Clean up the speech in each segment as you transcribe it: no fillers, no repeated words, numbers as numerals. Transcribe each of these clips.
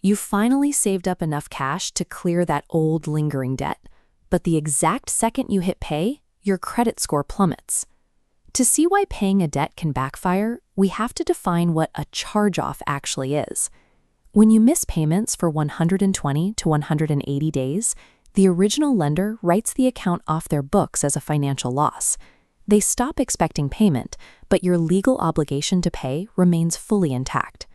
You finally saved up enough cash to clear that old lingering debt, but the exact second you hit pay, your credit score plummets. To see why paying a debt can backfire, we have to define what a charge-off actually is. When you miss payments for 120 to 180 days, the original lender writes the account off their books as a financial loss. They stop expecting payment, but your legal obligation to pay remains fully intact.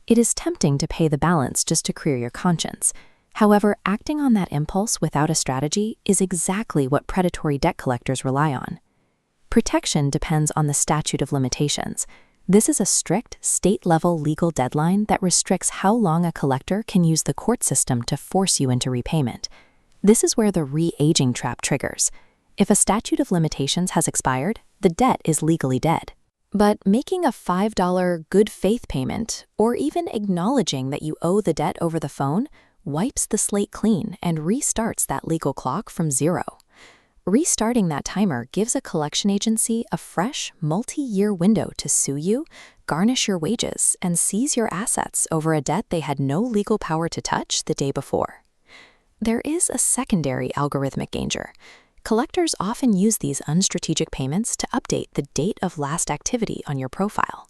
It is tempting to pay the balance just to clear your conscience. However, acting on that impulse without a strategy is exactly what predatory debt collectors rely on. Protection depends on the statute of limitations. This is a strict, state-level legal deadline that restricts how long a collector can use the court system to force you into repayment. This is where the re-aging trap triggers. If a statute of limitations has expired, the debt is legally dead. But making a $5 good faith payment, or even acknowledging that you owe the debt over the phone, wipes the slate clean and restarts that legal clock from zero. Restarting that timer gives a collection agency a fresh, multi-year window to sue you, garnish your wages, and seize your assets over a debt they had no legal power to touch the day before. There is a secondary algorithmic danger. Collectors often use these unstrategic payments to update the date of last activity on your profile.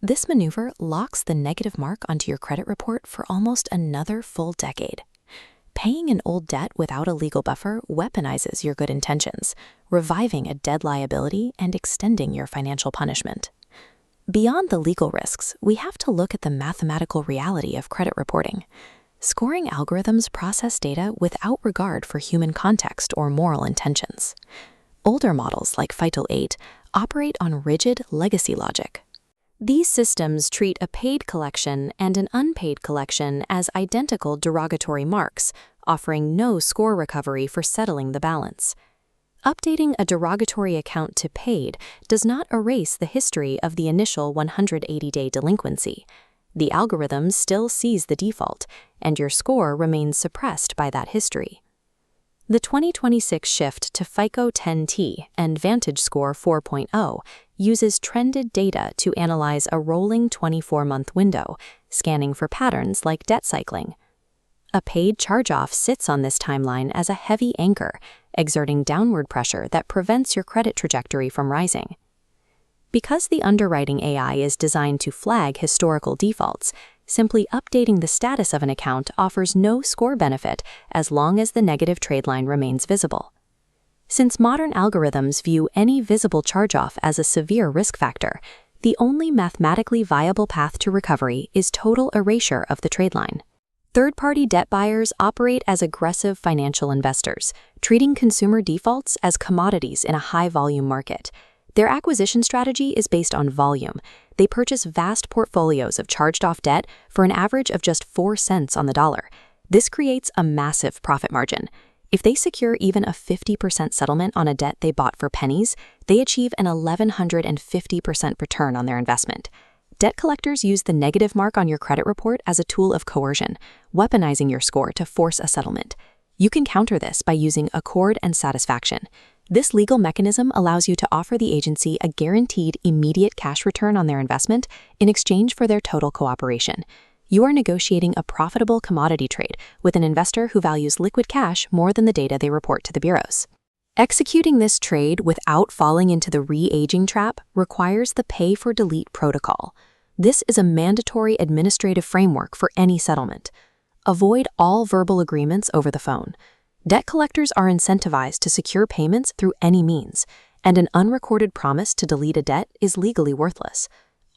This maneuver locks the negative mark onto your credit report for almost another full decade. Paying an old debt without a legal buffer weaponizes your good intentions, reviving a dead liability and extending your financial punishment. Beyond the legal risks, we have to look at the mathematical reality of credit reporting. Scoring algorithms process data without regard for human context or moral intentions. Older models like FITO 8 operate on rigid legacy logic. These systems treat a paid collection and an unpaid collection as identical derogatory marks, offering no score recovery for settling the balance. Updating a derogatory account to paid does not erase the history of the initial 180-day delinquency. The algorithm still sees the default, and your score remains suppressed by that history. The 2026 shift to FICO 10T and VantageScore 4.0 uses trended data to analyze a rolling 24-month window, scanning for patterns like debt cycling. A paid charge-off sits on this timeline as a heavy anchor, exerting downward pressure that prevents your credit trajectory from rising. Because the underwriting AI is designed to flag historical defaults, simply updating the status of an account offers no score benefit as long as the negative trade line remains visible. Since modern algorithms view any visible charge-off as a severe risk factor, the only mathematically viable path to recovery is total erasure of the trade line. Third-party debt buyers operate as aggressive financial investors, treating consumer defaults as commodities in a high-volume market. Their acquisition strategy is based on volume. They purchase vast portfolios of charged-off debt for an average of just 4 cents on the dollar. This creates a massive profit margin. If they secure even a 50% settlement on a debt they bought for pennies, they achieve an 1,150% return on their investment. Debt collectors use the negative mark on your credit report as a tool of coercion, weaponizing your score to force a settlement. You can counter this by using accord and satisfaction. This legal mechanism allows you to offer the agency a guaranteed immediate cash return on their investment in exchange for their total cooperation. You are negotiating a profitable commodity trade with an investor who values liquid cash more than the data they report to the bureaus. Executing this trade without falling into the re-aging trap requires the pay-for-delete protocol. This is a mandatory administrative framework for any settlement. Avoid all verbal agreements over the phone. Debt collectors are incentivized to secure payments through any means, and an unrecorded promise to delete a debt is legally worthless.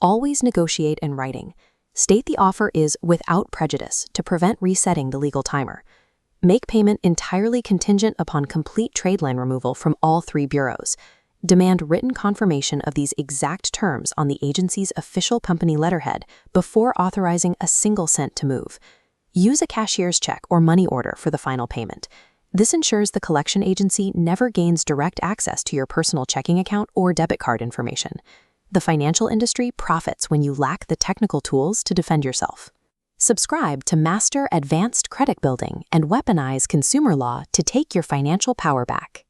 Always negotiate in writing. State the offer is without prejudice to prevent resetting the legal timer. Make payment entirely contingent upon complete trade line removal from all 3 bureaus. Demand written confirmation of these exact terms on the agency's official company letterhead before authorizing a single cent to move. Use a cashier's check or money order for the final payment. This ensures the collection agency never gains direct access to your personal checking account or debit card information. The financial industry profits when you lack the technical tools to defend yourself. Subscribe to master advanced credit building and weaponize consumer law to take your financial power back.